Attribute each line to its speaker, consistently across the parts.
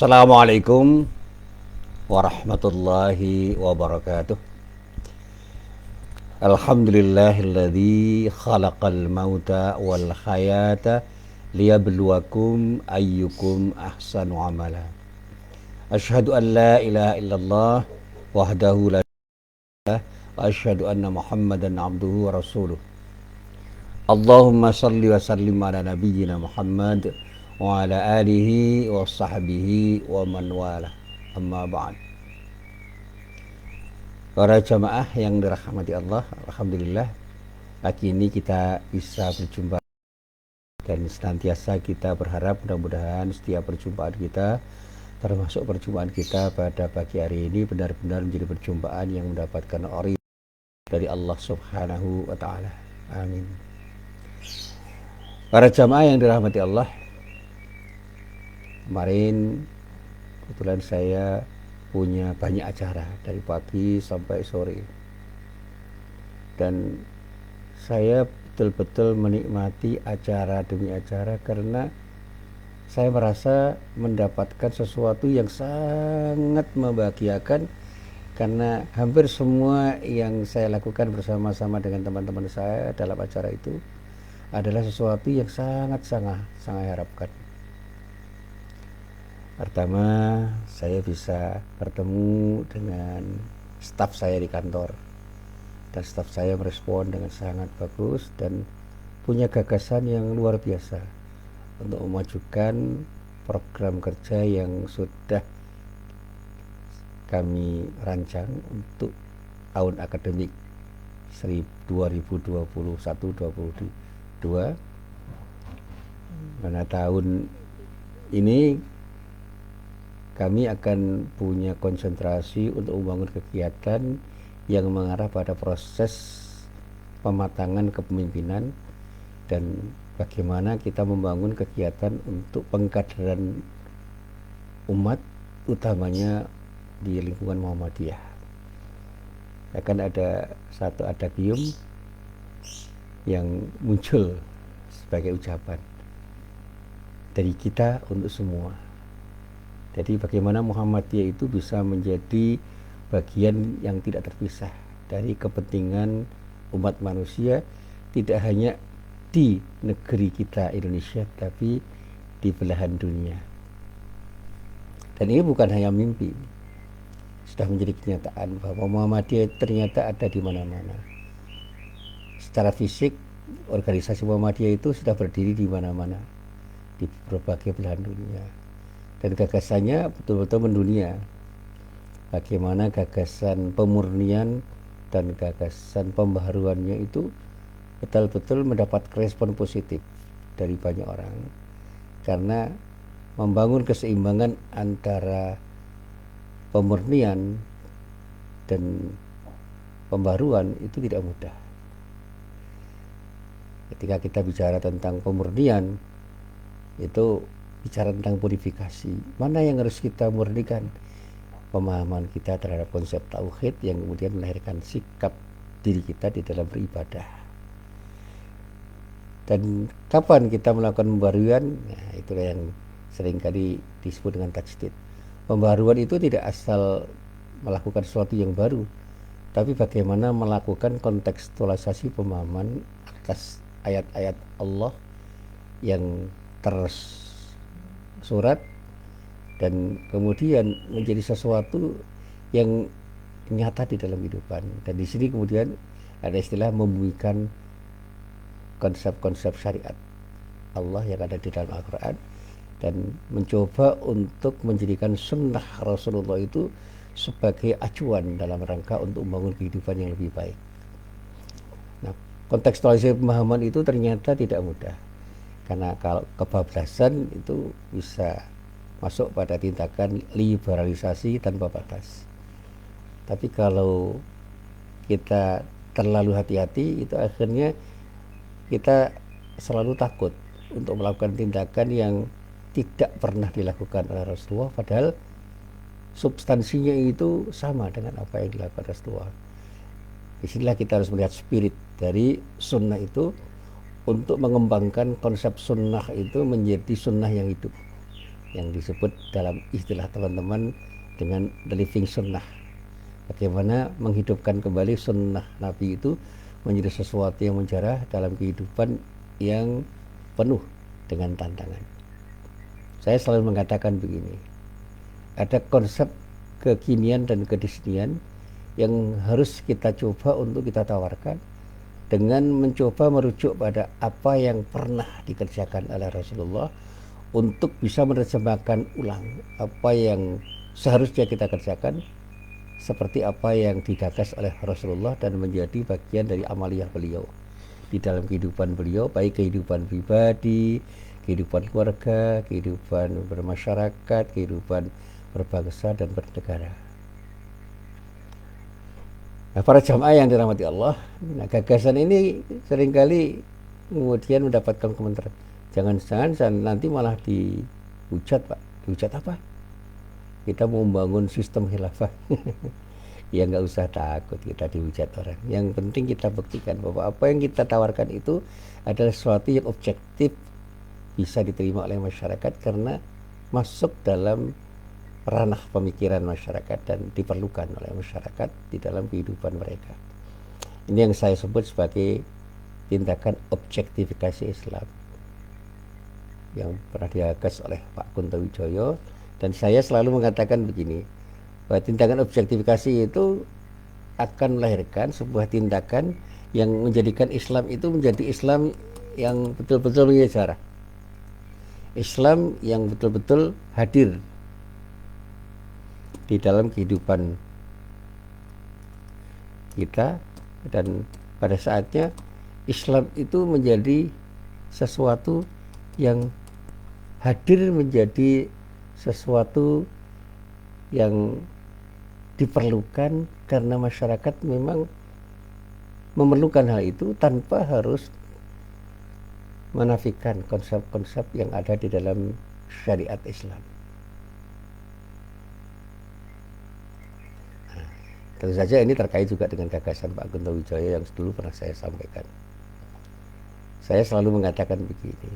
Speaker 1: Assalamualaikum warahmatullahi wabarakatuh. Alhamdulillahilladzi khalaqal mauta wal hayata liyabluwakum ayyukum ahsanu amala. Asyhadu an la ilaha illallah wahdahu la syarika lah wa asyhadu anna Muhammadan abduhu wa rasuluh. Allahumma salli wa sallim ala nabiyyina Muhammad wa ala alihi wa sahbihi wa man wala. Amma ba'd. Para jamaah yang dirahmati Allah, alhamdulillah pagi ini kita bisa berjumpa dan senantiasa kita berharap mudah-mudahan setiap perjumpaan kita, termasuk perjumpaan kita pada pagi hari ini, benar-benar menjadi perjumpaan yang mendapatkan ridha dari Allah Subhanahu wa taala. Amin. Para jamaah yang dirahmati Allah, kemarin kebetulan saya punya banyak acara dari pagi sampai sore, dan saya betul-betul menikmati acara demi acara karena saya merasa mendapatkan sesuatu yang sangat membahagiakan, karena hampir semua yang saya lakukan bersama-sama dengan teman-teman saya dalam acara itu adalah sesuatu yang sangat harapkan. Pertama, saya bisa bertemu dengan staf saya di kantor, dan staf saya merespon dengan sangat bagus dan punya gagasan yang luar biasa untuk memajukan program kerja yang sudah kami rancang untuk tahun akademik 2021-22. Pada tahun ini kami akan punya konsentrasi untuk membangun kegiatan yang mengarah pada proses pematangan kepemimpinan dan bagaimana kita membangun kegiatan untuk pengkaderan umat, utamanya di lingkungan Muhammadiyah. Akan ada satu adagium yang muncul sebagai ucapan dari kita untuk semua. Jadi bagaimana Muhammadiyah itu bisa menjadi bagian yang tidak terpisah dari kepentingan umat manusia, tidak hanya di negeri kita Indonesia, tapi di belahan dunia. Dan ini bukan hanya mimpi, sudah menjadi kenyataan bahwa Muhammadiyah ternyata ada di mana-mana. Secara fisik, organisasi Muhammadiyah itu sudah berdiri di mana-mana, di berbagai belahan dunia. Dan gagasannya betul-betul mendunia. Bagaimana gagasan pemurnian dan gagasan pembaharuannya itu betul-betul mendapat respon positif dari banyak orang, karena membangun keseimbangan antara pemurnian dan pembaharuan itu tidak mudah. Ketika kita bicara tentang pemurnian, itu bicara tentang purifikasi. Mana yang harus kita murnikan? Pemahaman kita terhadap konsep tauhid yang kemudian melahirkan sikap diri kita di dalam beribadah. Dan kapan kita melakukan pembaharuan? Nah, itulah yang seringkali disebut dengan tajdid. Pembaharuan itu tidak asal melakukan sesuatu yang baru, tapi bagaimana melakukan kontekstualisasi pemahaman atas ayat-ayat Allah yang tersurat dan kemudian menjadi sesuatu yang nyata di dalam kehidupan. Dan di sini kemudian ada istilah membumikan konsep-konsep syariat Allah yang ada di dalam Al-Quran, dan mencoba untuk menjadikan sunnah Rasulullah itu sebagai acuan dalam rangka untuk membangun kehidupan yang lebih baik. Nah, kontekstualisasi pemahaman itu ternyata tidak mudah, karena kalau kebablasan itu bisa masuk pada tindakan liberalisasi tanpa batas. Tapi kalau kita terlalu hati-hati, itu akhirnya kita selalu takut untuk melakukan tindakan yang tidak pernah dilakukan oleh Rasulullah, padahal substansinya itu sama dengan apa yang dilakukan Rasulullah. Disinilah kita harus melihat spirit dari sunnah itu untuk mengembangkan konsep sunnah itu menjadi sunnah yang hidup. yang disebut dalam istilah teman-teman dengan the living sunnah. Bagaimana menghidupkan kembali sunnah Nabi itu menjadi sesuatu yang menjarah dalam kehidupan yang penuh dengan tantangan. Saya selalu mengatakan begini, ada konsep kekinian dan kedisnian yang harus kita coba untuk kita tawarkan dengan mencoba merujuk pada apa yang pernah dikerjakan oleh Rasulullah untuk bisa menerjemahkan ulang apa yang seharusnya kita kerjakan seperti apa yang digagas oleh Rasulullah dan menjadi bagian dari amaliyah beliau di dalam kehidupan beliau, baik kehidupan pribadi, kehidupan keluarga, kehidupan bermasyarakat, kehidupan berbangsa dan bernegara. Nah, para jamaah yang dirahmati Allah, nah, gagasan ini seringkali kemudian mendapatkan komentar, jangan-jangan nanti malah dihujat, Pak. Dihujat apa? Kita mau membangun sistem khilafah. Ya nggak usah takut kita dihujat orang. Yang penting kita buktikan bahwa apa yang kita tawarkan itu adalah sesuatu yang objektif, bisa diterima oleh masyarakat karena masuk dalam ranah pemikiran masyarakat dan diperlukan oleh masyarakat di dalam kehidupan mereka. Ini yang saya sebut sebagai tindakan objektifikasi Islam yang pernah digagas oleh Pak Kunto Wijoyo, dan saya selalu mengatakan begini, bahwa tindakan objektifikasi itu akan melahirkan sebuah tindakan yang menjadikan Islam itu menjadi Islam yang betul-betul menyejarah, Islam yang betul-betul hadir di dalam kehidupan kita, dan pada saatnya Islam itu menjadi sesuatu yang hadir, menjadi sesuatu yang diperlukan karena masyarakat memang memerlukan hal itu tanpa harus menafikan konsep-konsep yang ada di dalam syariat Islam. Nah, tentu saja ini terkait juga dengan gagasan Pak Kunto Wijoyo yang dulu pernah saya sampaikan. Saya selalu mengatakan begini,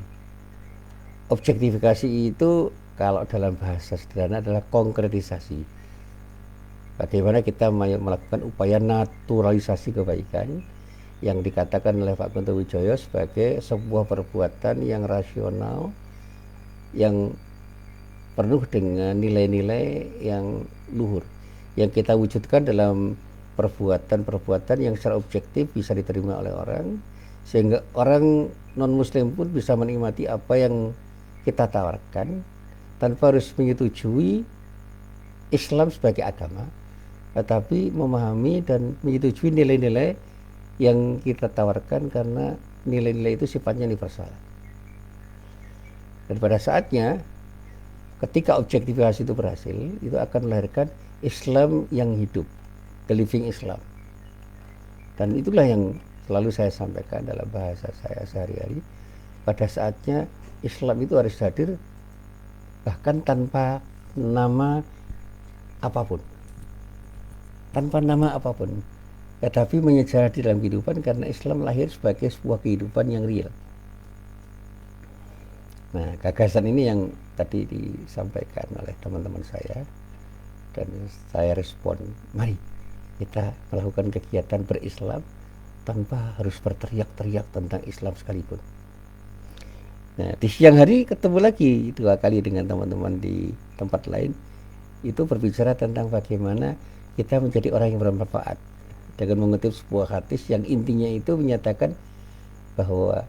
Speaker 1: objektifikasi itu kalau dalam bahasa sederhana adalah konkretisasi. Bagaimana kita melakukan upaya naturalisasi kebaikan yang dikatakan oleh Pak Kunto Wijoyo sebagai sebuah perbuatan yang rasional, yang penuh dengan nilai-nilai yang luhur, yang kita wujudkan dalam perbuatan-perbuatan yang secara objektif bisa diterima oleh orang, sehingga orang non-muslim pun bisa menikmati apa yang kita tawarkan tanpa harus menyetujui Islam sebagai agama, tetapi memahami dan menyetujui nilai-nilai yang kita tawarkan karena nilai-nilai itu sifatnya universal. Dan pada saatnya ketika objektifikasi itu berhasil, itu akan melahirkan Islam yang hidup, the living Islam. Dan itulah yang selalu saya sampaikan dalam bahasa saya sehari-hari. Pada saatnya Islam itu harus hadir bahkan tanpa nama apapun, tanpa nama apapun, tetapi menyejarah di dalam kehidupan karena Islam lahir sebagai sebuah kehidupan yang real. Nah, gagasan ini yang tadi disampaikan oleh teman-teman saya, dan saya respon, mari kita melakukan kegiatan berislam tanpa harus berteriak-teriak tentang Islam sekalipun. Nah, di siang hari ketemu lagi 2 kali dengan teman-teman di tempat lain, itu berbicara tentang bagaimana kita menjadi orang yang bermanfaat, dengan mengutip sebuah hadis yang intinya itu menyatakan bahwa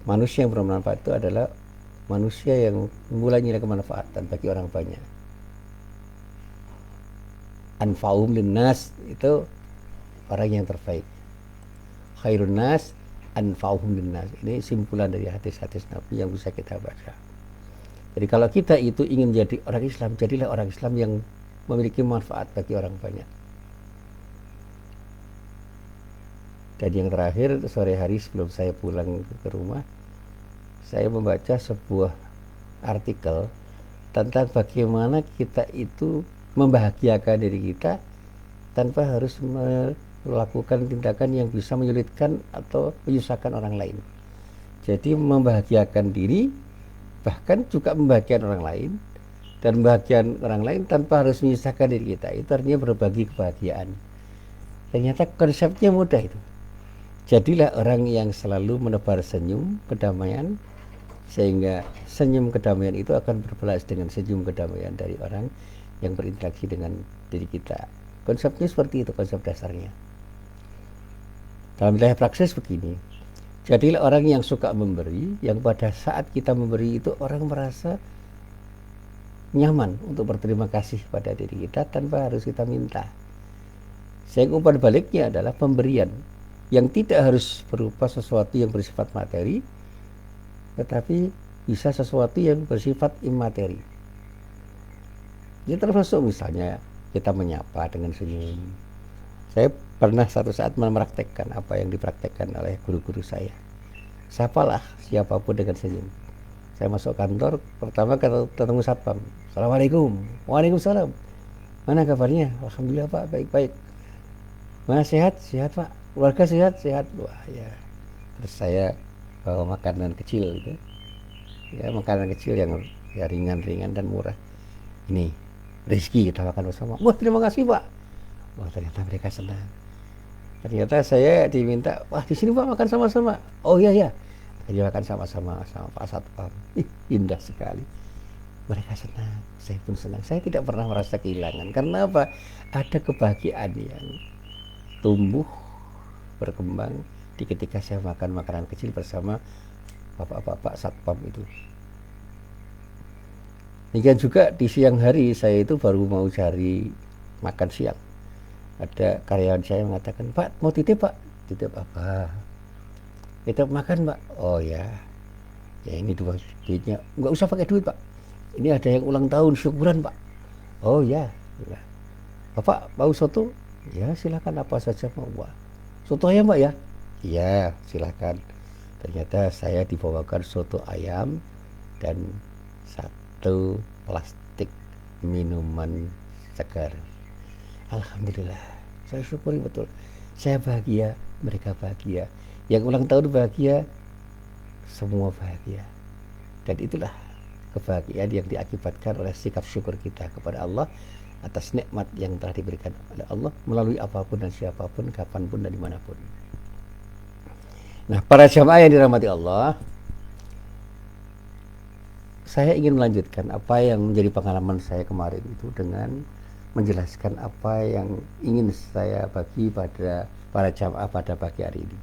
Speaker 1: manusia yang bermanfaat itu adalah manusia yang memulai nilai kemanfaatan bagi orang banyak. Anfa'uhum linnas, itu orang yang terbaik. Khairun nas anfa'uhum linnas. Ini simpulan dari hadis-hadis Nabi yang bisa kita baca. Jadi kalau kita itu ingin menjadi orang Islam, jadilah orang Islam yang memiliki manfaat bagi orang banyak. Dan yang terakhir, sore hari sebelum saya pulang ke rumah, saya membaca sebuah artikel tentang bagaimana kita itu membahagiakan diri kita tanpa harus melakukan tindakan yang bisa menyulitkan atau menyusahkan orang lain. Jadi membahagiakan diri bahkan juga membahagiakan orang lain, dan membahagiakan orang lain tanpa harus menyusahkan diri kita. Itu artinya berbagi kebahagiaan. Ternyata konsepnya mudah itu. Jadilah orang yang selalu menebar senyum kedamaian, sehingga senyum kedamaian itu akan berbalas dengan senyum kedamaian dari orang yang berinteraksi dengan diri kita. Konsepnya seperti itu, konsep dasarnya. Dalam wilayah praksis begini, jadilah orang yang suka memberi, yang pada saat kita memberi itu orang merasa nyaman untuk berterima kasih pada diri kita tanpa harus kita minta. Sehingga umpan baliknya adalah pemberian yang tidak harus berupa sesuatu yang bersifat materi, tetapi bisa sesuatu yang bersifat imateri. Ini termasuk misalnya kita menyapa dengan senyum. Saya pernah satu saat mempraktekkan apa yang dipraktekkan oleh guru-guru saya. Sapalah siapapun dengan senyum. Saya masuk kantor, pertama ketemu satpam. Assalamualaikum. Waalaikumsalam. Mana kabarnya? Alhamdulillah Pak, baik-baik. Mana sehat? Sehat Pak. Keluarga sehat? Sehat. Wah ya. Terus saya bawa makanan kecil gitu. Ya, makanan kecil yang ya ringan-ringan dan murah. Ini rezeki kita makan bersama. Wah, terima kasih Pak. Wah, ternyata mereka senang. Ternyata saya diminta, wah di sini Pak makan sama-sama. Oh iya ya. Dia makan sama-sama sama Pak Satpam. Indah sekali. Mereka senang, saya pun senang. Saya tidak pernah merasa kehilangan. Karena apa? Ada kebahagiaan yang tumbuh, berkembang di ketika saya makan makanan kecil bersama bapak-bapak Satpam itu. Demikian juga di siang hari saya itu baru mau cari makan siang. Ada karyawan saya mengatakan, Pak mau titip Pak? Titip apa? Titip makan Pak? Oh ya, ya ini duitnya. Nggak usah pakai duit Pak. Ini ada yang ulang tahun syukuran Pak. Oh ya. Bapak mau soto? Ya silakan apa saja mau Pak. Soto ayam Pak ya? Iya silakan. Ternyata saya dibawakan soto ayam dan satu plastik minuman segar. Alhamdulillah, saya syukuri betul. Saya bahagia, mereka bahagia. Yang ulang tahun bahagia, semua bahagia. Dan itulah kebahagiaan yang diakibatkan oleh sikap syukur kita kepada Allah atas nikmat yang telah diberikan oleh Allah melalui apapun dan siapapun, kapanpun dan dimanapun. Nah, para jamaah yang dirahmati Allah, saya ingin melanjutkan apa yang menjadi pengalaman saya kemarin itu dengan menjelaskan apa yang ingin saya bagi pada para jamaah pada pagi hari ini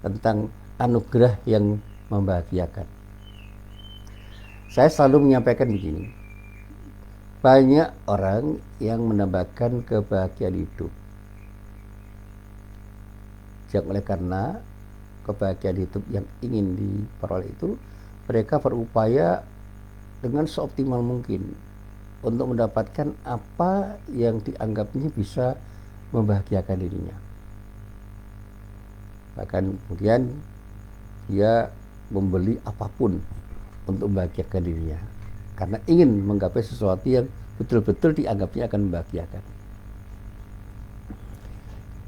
Speaker 1: tentang anugerah yang membahagiakan. Saya selalu menyampaikan begini, banyak orang yang mendambakan kebahagiaan hidup yang oleh karena kebahagiaan hidup yang ingin diperoleh itu mereka berupaya dengan seoptimal mungkin untuk mendapatkan apa yang dianggapnya bisa membahagiakan dirinya. Bahkan kemudian dia membeli apapun untuk membahagiakan dirinya karena ingin menggapai sesuatu yang betul-betul dianggapnya akan membahagiakan.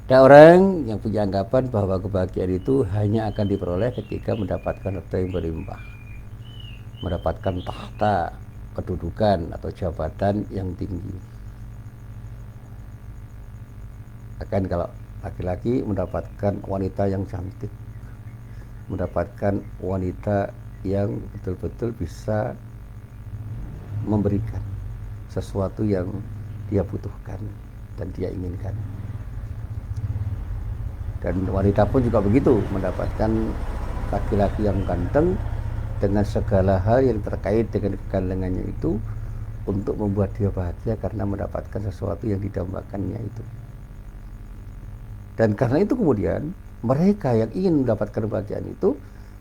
Speaker 1: Ada orang yang punya anggapan bahwa kebahagiaan itu hanya akan diperoleh ketika mendapatkan harta yang berlimpah, mendapatkan tahta, kedudukan atau jabatan yang tinggi. Bahkan kalau laki-laki mendapatkan wanita yang cantik, mendapatkan wanita yang betul-betul bisa memberikan sesuatu yang dia butuhkan dan dia inginkan. Dan wanita pun juga begitu, mendapatkan laki-laki yang ganteng dengan segala hal yang terkait dengan kegantengannya itu untuk membuat dia bahagia karena mendapatkan sesuatu yang didambakannya itu. Dan karena itu kemudian mereka yang ingin mendapatkan kebahagiaan itu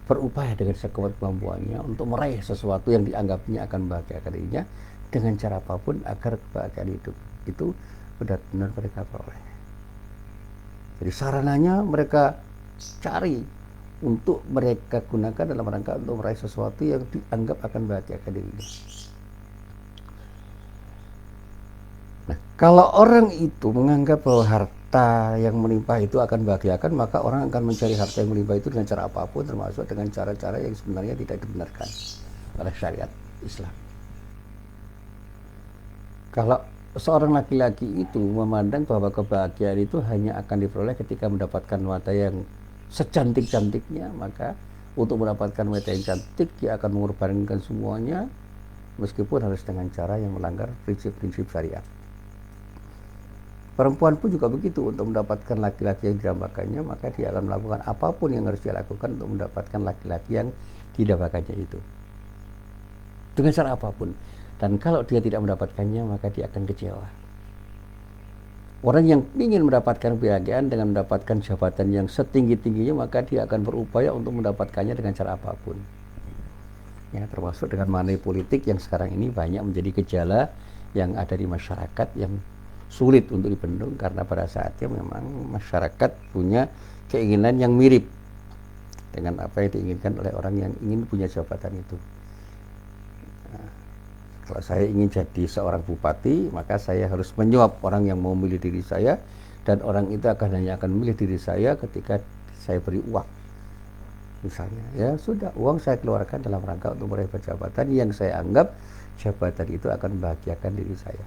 Speaker 1: berupaya dengan sekuat kemampuannya untuk meraih sesuatu yang dianggapnya akan membahagiakan dirinya dengan cara apapun agar kebahagiaan hidup itu benar-benar mereka peroleh. Jadi sarananya mereka cari untuk mereka gunakan dalam rangka untuk meraih sesuatu yang dianggap akan membahagiakan dirinya. Nah, kalau orang itu menganggap bahwa harta yang melimpah itu akan membahagiakan, maka orang akan mencari harta yang melimpah itu dengan cara apapun, termasuk dengan cara-cara yang sebenarnya tidak dibenarkan. oleh syariat Islam. Kalau seorang laki-laki itu memandang bahwa kebahagiaan itu hanya akan diperoleh ketika mendapatkan wanita yang secantik-cantiknya, maka untuk mendapatkan wanita yang cantik dia akan mengorbankan semuanya, meskipun harus dengan cara yang melanggar prinsip-prinsip syariat. Perempuan pun juga begitu, untuk mendapatkan laki-laki yang didambakannya, maka dia akan melakukan apapun yang harus dia lakukan untuk mendapatkan laki-laki yang didambakannya itu, dengan cara apapun. Dan kalau dia tidak mendapatkannya, maka dia akan kecewa. Orang yang ingin mendapatkan kebahagiaan dengan mendapatkan jabatan yang setinggi-tingginya, maka dia akan berupaya untuk mendapatkannya dengan cara apapun. Ya, termasuk dengan money politik yang sekarang ini banyak menjadi gejala yang ada di masyarakat yang sulit untuk dibendung, karena pada saatnya memang masyarakat punya keinginan yang mirip dengan apa yang diinginkan oleh orang yang ingin punya jabatan itu. Nah, kalau saya ingin jadi seorang bupati, maka saya harus menyuap orang yang mau memilih diri saya, dan orang itu hanya akan memilih diri saya ketika saya beri uang. Misalnya, ya sudah, uang saya keluarkan dalam rangka untuk meraih jabatan yang saya anggap jabatan itu akan membahagiakan diri saya.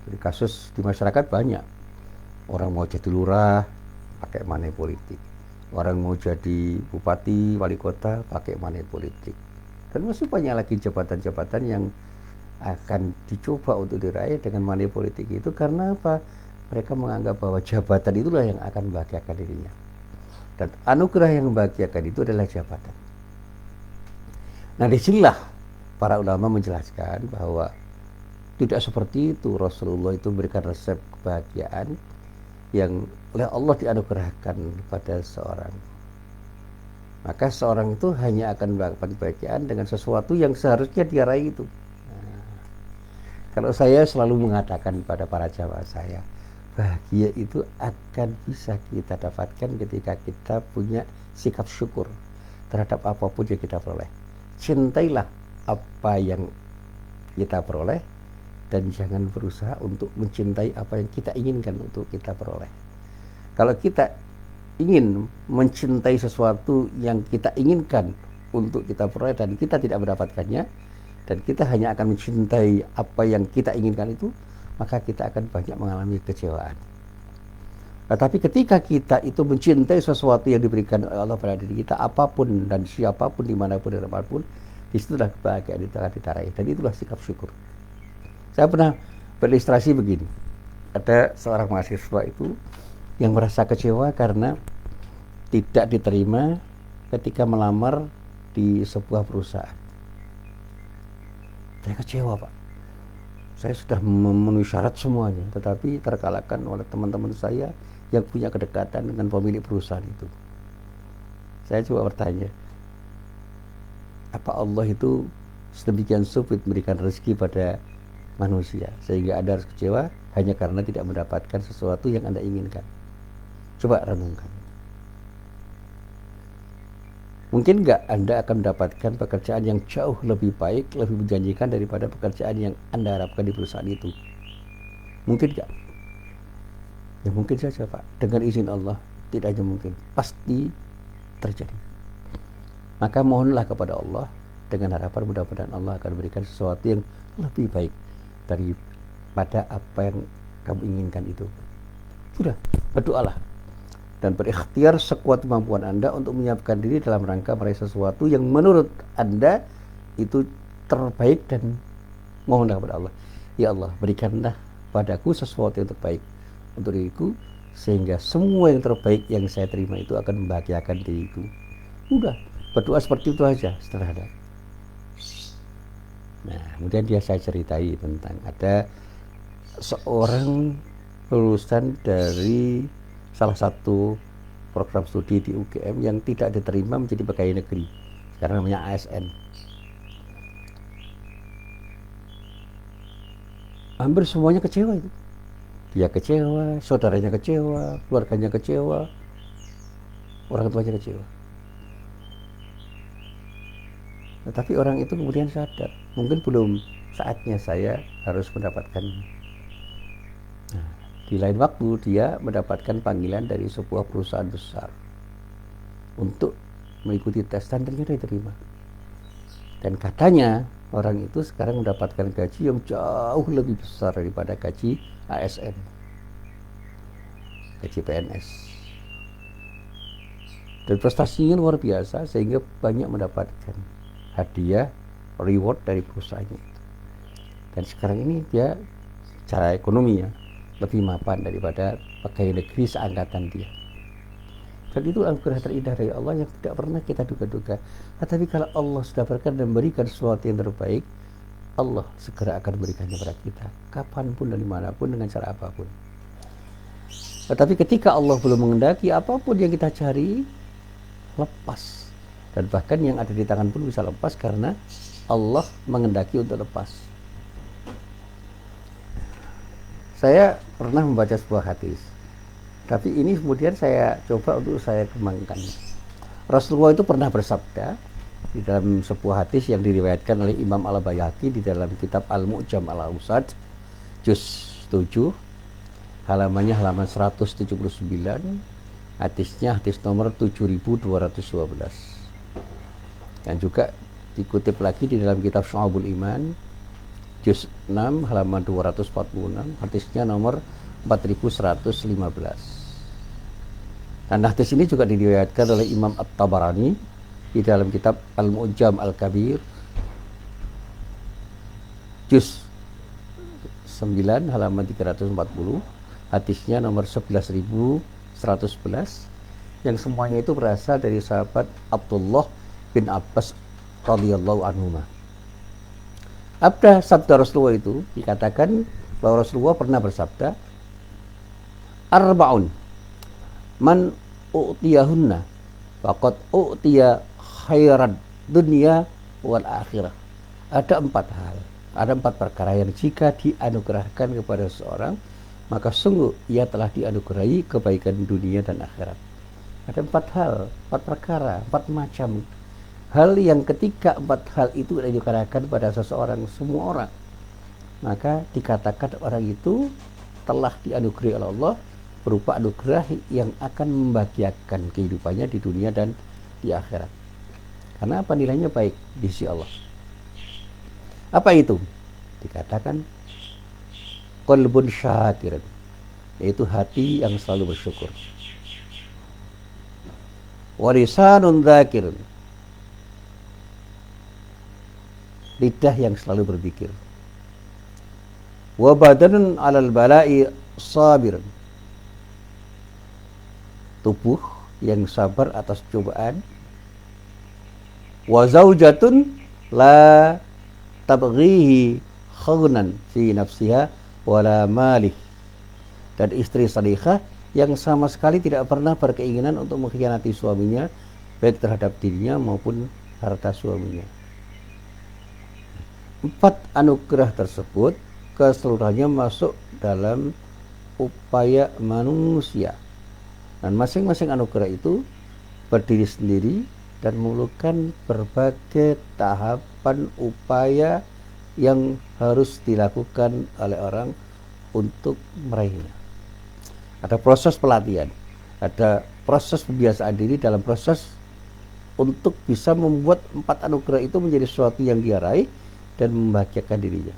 Speaker 1: Jadi kasus di masyarakat banyak. Orang mau jadi lurah pakai money politik. Orang mau jadi bupati, wali kota pakai money politik. Dan masih banyak lagi jabatan-jabatan yang akan dicoba untuk diraih dengan money politik itu. Karena apa? Mereka menganggap bahwa jabatan itulah yang akan membahagiakan dirinya. Dan anugerah yang membahagiakan itu adalah jabatan. Nah, disinilah para ulama menjelaskan bahwa tidak seperti itu. Rasulullah itu memberikan resep kebahagiaan yang oleh Allah dianugerahkan kepada seorang. Maka seorang itu hanya akan mendapatkan kebahagiaan dengan sesuatu yang seharusnya dia raih itu. Nah, kalau saya selalu mengatakan pada para jamaah saya, bahagia itu akan bisa kita dapatkan ketika kita punya sikap syukur terhadap apapun yang kita peroleh. Cintailah apa yang kita peroleh, dan jangan berusaha untuk mencintai apa yang kita inginkan untuk kita peroleh. Kalau kita ingin mencintai sesuatu yang kita inginkan untuk kita peroleh dan kita tidak mendapatkannya, dan kita hanya akan mencintai apa yang kita inginkan itu, maka kita akan banyak mengalami kecewaan. Tetapi ketika kita itu mencintai sesuatu yang diberikan oleh Allah pada diri kita, apapun dan siapapun, dimanapun dan apapun, disitulah kebahagiaan itu akan kita raih. Dan itulah sikap syukur. Saya pernah berilustrasi begini. Ada seorang mahasiswa itu yang merasa kecewa karena tidak diterima ketika melamar di sebuah perusahaan. Saya kecewa, Pak. Saya sudah memenuhi syarat semuanya, tetapi terkalahkan oleh teman-teman saya yang punya kedekatan dengan pemilik perusahaan itu. Saya coba bertanya, apa Allah itu sedemikian sulit memberikan rezeki pada manusia sehingga Anda harus kecewa hanya karena tidak mendapatkan sesuatu yang Anda inginkan? Coba renungkan. Mungkin nggak Anda akan mendapatkan pekerjaan yang jauh lebih baik, lebih menjanjikan daripada pekerjaan yang Anda harapkan di perusahaan itu? Mungkin nggak? Ya mungkin saja, Pak. Dengan izin Allah, tidak hanya mungkin, pasti terjadi. Maka mohonlah kepada Allah dengan harapan mudah-mudahan Allah akan berikan sesuatu yang lebih baik daripada apa yang kamu inginkan itu. Sudah, berdoalah dan berikhtiar sekuat kemampuan Anda untuk menyiapkan diri dalam rangka meraih sesuatu yang menurut Anda itu terbaik, dan mohonlah kepada Allah, ya Allah, berikanlah padaku sesuatu yang terbaik untuk diriku, sehingga semua yang terbaik yang saya terima itu akan membahagiakan diriku. Udah, berdoa seperti itu aja, sederhana. Nah, kemudian saya ceritai tentang ada seorang lulusan dari salah satu program studi di UGM yang tidak diterima menjadi pegawai negeri, sekarang namanya ASN. Hampir semuanya kecewa itu. Dia kecewa, saudaranya kecewa, keluarganya kecewa, orang tuanya kecewa. Tetapi orang itu kemudian sadar, mungkin belum saatnya saya harus mendapatkannya. Nah, di lain waktu dia mendapatkan panggilan dari sebuah perusahaan besar untuk mengikuti tes, dan ternyata diterima. Dan katanya orang itu sekarang mendapatkan gaji yang jauh lebih besar daripada gaji ASN, gaji PNS. Dan prestasinya luar biasa sehingga banyak mendapatkan hadiah, reward dari perusahaannya. Dan sekarang ini dia secara ekonomi ya lebih mapan daripada pegawai negeri seangkatan dia. Dan itu anugerah terindah dari Allah yang tidak pernah kita duga-duga. Tetapi kalau Allah sudah berkenan dan memberikan sesuatu yang terbaik, Allah segera akan memberikannya kepada kita, kapanpun dan dimanapun dengan cara apapun. Tetapi ketika Allah belum menghendaki, apapun yang kita cari lepas. Dan bahkan yang ada di tangan pun bisa lepas karena Allah menghendaki untuk lepas. Saya pernah membaca sebuah hadis, tapi ini kemudian saya coba untuk saya kembangkan. Rasulullah itu pernah bersabda di dalam sebuah hadis yang diriwayatkan oleh Imam Al-Baihaqi di dalam kitab Al-Mu'jam Al-Awsat juz 7, halamannya halaman 179, hadisnya hadis nomor 7212. Dan juga dikutip lagi di dalam kitab Syu'abul Iman juz 6 halaman 246, hadisnya nomor 4115. Dan hadis ini juga diriwayatkan oleh Imam At-Tabarani di dalam kitab Al-Mu'jam Al-Kabir juz 9 halaman 340, hadisnya nomor 11111, yang semuanya itu berasal dari sahabat Abdullah bin Abbas radhiyallahu anhu. Sabda Rasulullah itu dikatakan bahwa Rasulullah pernah bersabda, arba'un man u'tiyahunna faqad u'tiya khairan dunia wal akhirah. Ada 4 hal, ada 4 perkara yang jika dianugerahkan kepada seseorang, maka sungguh ia telah dianugerahi kebaikan dunia dan akhirat. Ada 4 hal, 4 perkara, 4 macam hal yang ketika 4 hal itu dianugerahkan pada seseorang, semua orang, maka dikatakan orang itu telah dianugerahi oleh Allah berupa anugerah yang akan membahagiakan kehidupannya di dunia dan di akhirat. Karena apa? Nilainya baik di sisi Allah. Apa itu? Dikatakan qalbun syakiran, yaitu hati yang selalu bersyukur. Wa lisanun dzakirun, lidah yang selalu berzikir. Wa badanun 'alal bala'i sabirun, tubuh yang sabar atas cobaan. Wa zaujatun la tabghihi khawnan fi nafsiha wala malih, dan istri salihah yang sama sekali tidak pernah berkeinginan untuk mengkhianati suaminya, baik terhadap dirinya maupun harta suaminya. 4 anugerah tersebut keseluruhannya masuk dalam upaya manusia, dan masing-masing anugerah itu berdiri sendiri dan memerlukan berbagai tahapan upaya yang harus dilakukan oleh orang untuk meraihnya. Ada proses pelatihan, ada proses pembiasaan diri dalam proses untuk bisa membuat 4 anugerah itu menjadi sesuatu yang dia raih dan membahagiakan dirinya.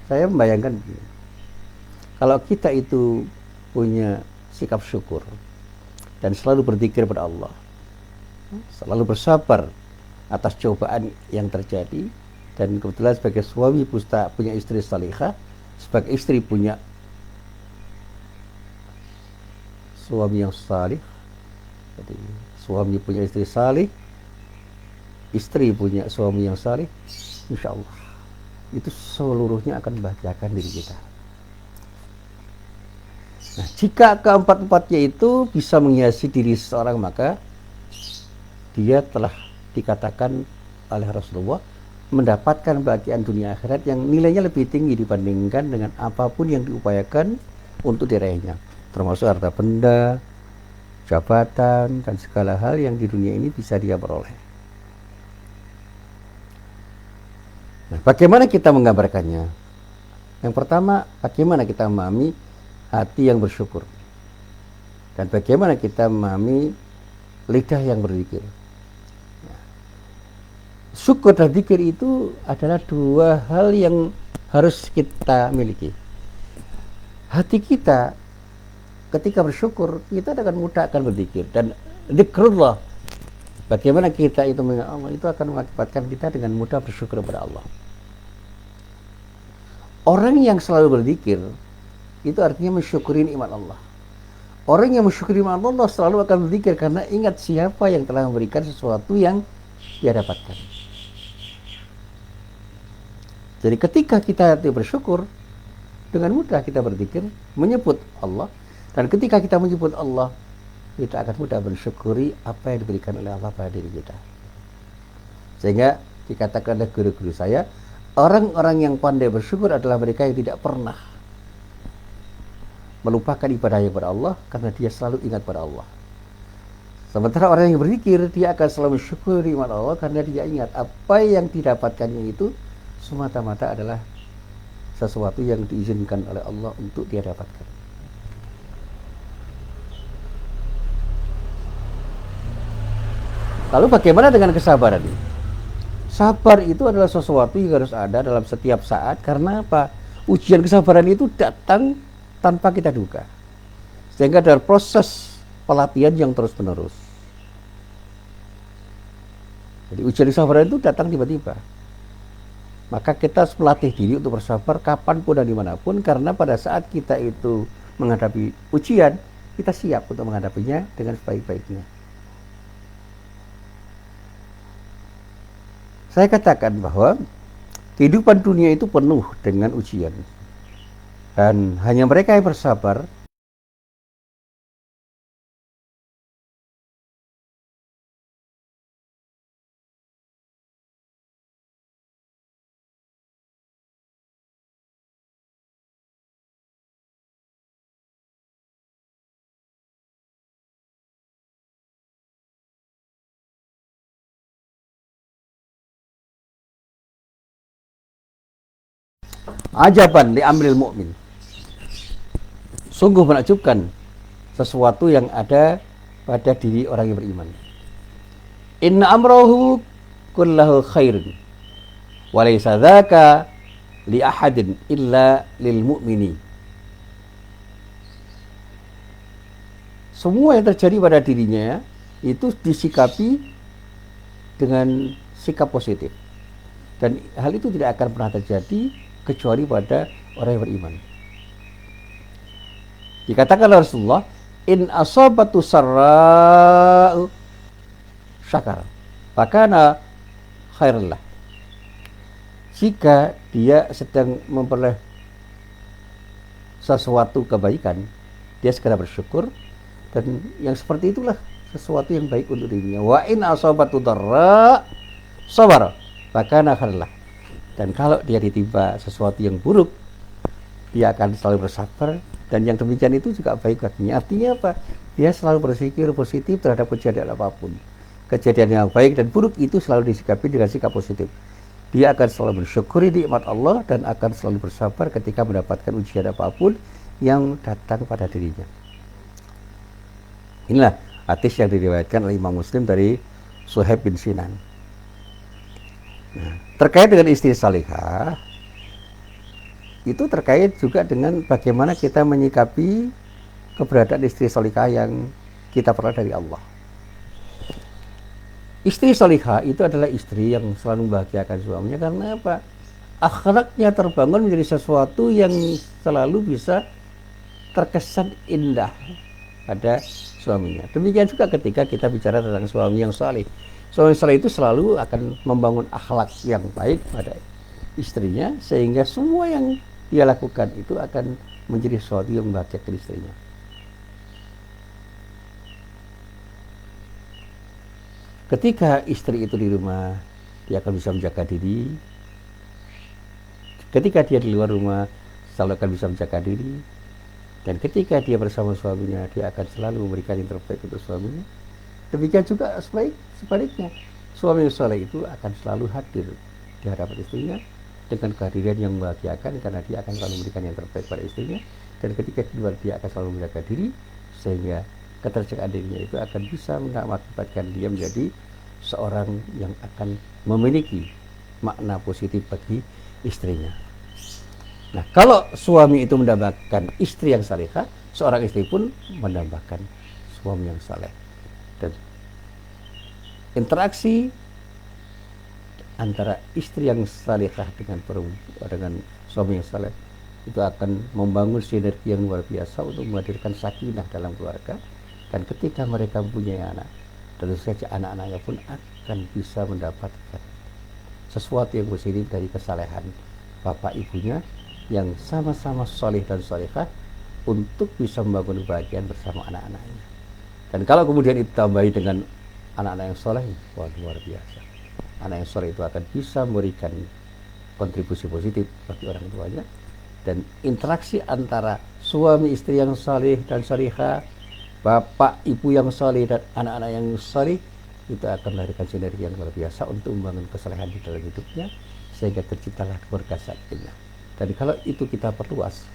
Speaker 1: Saya membayangkan kalau kita itu punya sikap syukur dan selalu berzikir pada Allah, selalu bersabar atas cobaan yang terjadi, dan kebetulan sebagai suami punya istri salihah, sebagai istri punya suami yang salih. Jadi suami punya istri salih, istri punya suami yang salih, insya Allah itu seluruhnya akan membahagiakan diri kita. Nah, jika keempat-empatnya itu bisa menghiasi diri seseorang, maka dia telah dikatakan oleh Rasulullah mendapatkan kebahagiaan dunia akhirat yang nilainya lebih tinggi dibandingkan dengan apapun yang diupayakan untuk diraihnya, termasuk harta benda, jabatan, dan segala hal yang di dunia ini bisa dia peroleh. Nah, bagaimana kita menggambarkannya? Yang pertama, bagaimana kita memahami hati yang bersyukur, dan bagaimana kita memahami lidah yang berzikir. Syukur dan zikir itu adalah dua hal yang harus kita miliki. Hati kita ketika bersyukur, kita dengan mudah akan berzikir. Dan zikrullah, bagaimana kita itu mengingat Allah, itu akan mengakibatkan kita dengan mudah bersyukur kepada Allah. Orang yang selalu berzikir, itu artinya mensyukuri nikmat Allah. Orang yang mensyukuri nikmat Allah selalu akan berzikir karena ingat siapa yang telah memberikan sesuatu yang dia dapatkan. Jadi ketika kita bersyukur, dengan mudah kita berzikir, menyebut Allah. Dan ketika kita menyebut Allah, kita akan mudah mensyukuri apa yang diberikan oleh Allah pada diri kita. Sehingga dikatakan oleh guru-guru saya, orang-orang yang pandai bersyukur adalah mereka yang tidak pernah melupakan ibadahnya kepada Allah, karena dia selalu ingat pada Allah. Sementara orang yang berzikir, dia akan selalu mensyukuri nikmat Allah karena dia ingat apa yang didapatkannya itu semata-mata adalah sesuatu yang diizinkan oleh Allah untuk dia dapatkan. Lalu bagaimana dengan kesabaran? Sabar itu adalah sesuatu yang harus ada dalam setiap saat, karena apa? Ujian kesabaran itu datang tanpa kita duga. Sehingga ada proses pelatihan yang terus-menerus. Jadi ujian kesabaran itu datang tiba-tiba. Maka kita harus melatih diri untuk bersabar kapanpun dan dimanapun, karena pada saat kita itu menghadapi ujian, kita siap untuk menghadapinya dengan sebaik-baiknya. Saya katakan bahwa kehidupan dunia itu penuh dengan ujian. Dan hanya mereka yang bersabar ajaban li amril mu'min. Sungguh menakjubkan sesuatu yang ada pada diri orang yang beriman. Inna amrahu kullahu khairun wa laysa dzaka li ahadin illa lil mu'mini. Semua yang terjadi pada dirinya itu disikapi dengan sikap positif. Dan hal itu tidak akan pernah terjadi kecuali pada orang yang beriman. Dikatakan oleh Rasulullah, in asabatu sarra'u syakar, fakana khairullah. Jika dia sedang memperoleh sesuatu kebaikan, dia segera bersyukur, dan yang seperti itulah sesuatu yang baik untuk dirinya. Wa in asabatu darra sabar, fakana khairullah. Dan kalau dia ditimpa sesuatu yang buruk, dia akan selalu bersabar, dan yang demikian itu juga baik baginya. Artinya apa? Dia selalu berpikir positif terhadap kejadian apapun. Kejadian yang baik dan buruk itu selalu disikapi dengan sikap positif. Dia akan selalu bersyukuri nikmat Allah dan akan selalu bersabar ketika mendapatkan ujian apapun yang datang pada dirinya. Inilah hadis yang diriwayatkan oleh Imam Muslim dari Suhaib bin Sinan. Nah, terkait dengan istri salihah, itu terkait juga dengan bagaimana kita menyikapi keberadaan istri salihah yang kita peroleh dari Allah. Istri salihah itu adalah istri yang selalu membahagiakan suaminya, karena apa? Akhlaknya terbangun menjadi sesuatu yang selalu bisa terkesan indah pada suaminya. Demikian juga ketika kita bicara tentang suami yang saleh. Suami saleh itu selalu akan membangun akhlak yang baik pada istrinya, sehingga semua yang dia lakukan itu akan menjadi sesuatu yang membahagiakan istrinya. Ketika istri itu di rumah, dia akan bisa menjaga diri. Ketika dia di luar rumah, selalu akan bisa menjaga diri. Dan ketika dia bersama suaminya, dia akan selalu memberikan yang terbaik untuk suaminya. Demikian juga sebaliknya, suami yang saleh itu akan selalu hadir di hadapan istrinya dengan kehadiran yang membahagiakan, karena dia akan selalu memberikan yang terbaik pada istrinya. Dan ketika di luar, dia akan selalu menjaga diri, sehingga keterjagaan dirinya itu akan bisa mengakibatkan dia menjadi seorang yang akan memiliki makna positif bagi istrinya. Nah, kalau suami itu mendapatkan istri yang salihah, seorang istri pun mendapatkan suami yang saleh. Dan interaksi antara istri yang salihah dengan suami yang saleh itu akan membangun sinergi yang luar biasa untuk menghadirkan sakinah dalam keluarga. Dan ketika mereka mempunyai anak, tentu saja anak-anaknya pun akan bisa mendapatkan sesuatu yang positif dari kesalehan bapak ibunya yang sama-sama soleh dan solehah untuk bisa membangun kebahagiaan bersama anak-anaknya. Dan kalau kemudian ditambahi dengan anak-anak yang soleh, wah luar biasa. Anak yang soleh itu akan bisa memberikan kontribusi positif bagi orang tuanya. Dan interaksi antara suami istri yang soleh dan solehah, bapak ibu yang soleh dan anak-anak yang soleh, itu akan melahirkan sinergi yang luar biasa untuk membangun kesalehan di dalam hidupnya, sehingga terciptalah keluarga sakinah. Dan kalau itu kita perluas,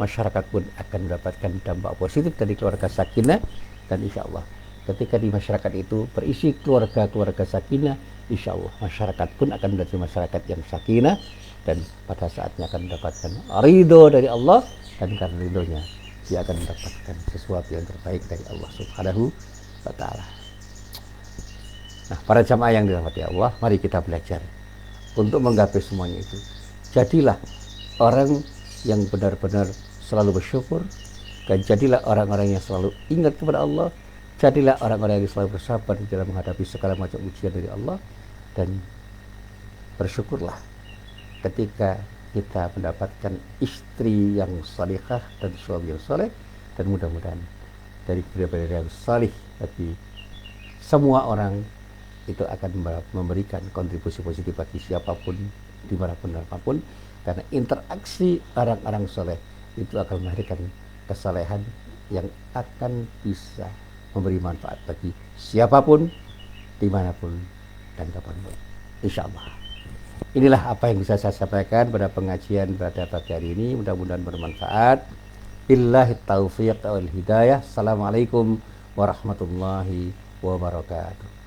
Speaker 1: masyarakat pun akan mendapatkan dampak positif dari keluarga sakinah. Dan insya Allah ketika di masyarakat itu berisi keluarga-keluarga sakinah, insya Allah masyarakat pun akan menjadi masyarakat yang sakinah, dan pada saatnya akan mendapatkan ridho dari Allah, dan karena ridhonya dia akan mendapatkan sesuatu yang terbaik dari Allah Subhanahu wa ta'ala. Nah, para jamaah yang dirahmati Allah, mari kita belajar untuk menggapai semuanya itu. Jadilah orang yang benar-benar selalu bersyukur, dan jadilah orang-orang yang selalu ingat kepada Allah. Jadilah orang-orang yang selalu bersabar di dalam menghadapi segala macam ujian dari Allah. Dan bersyukurlah ketika kita mendapatkan istri yang salihah dan suami yang saleh, dan mudah-mudahan dari pribadi yang salih bagi semua orang itu akan memberikan kontribusi positif bagi siapapun, dimanapun dan apapun, karena interaksi orang-orang soleh itu akan melahirkan kesalehan yang akan bisa memberi manfaat bagi siapapun, dimanapun dan kapanpun, insya Allah. Inilah apa yang bisa saya sampaikan pada pengajian pada pagi hari ini, mudah-mudahan bermanfaat. Billahi taufiq wal hidayah. Assalamualaikum warahmatullahi wabarakatuh.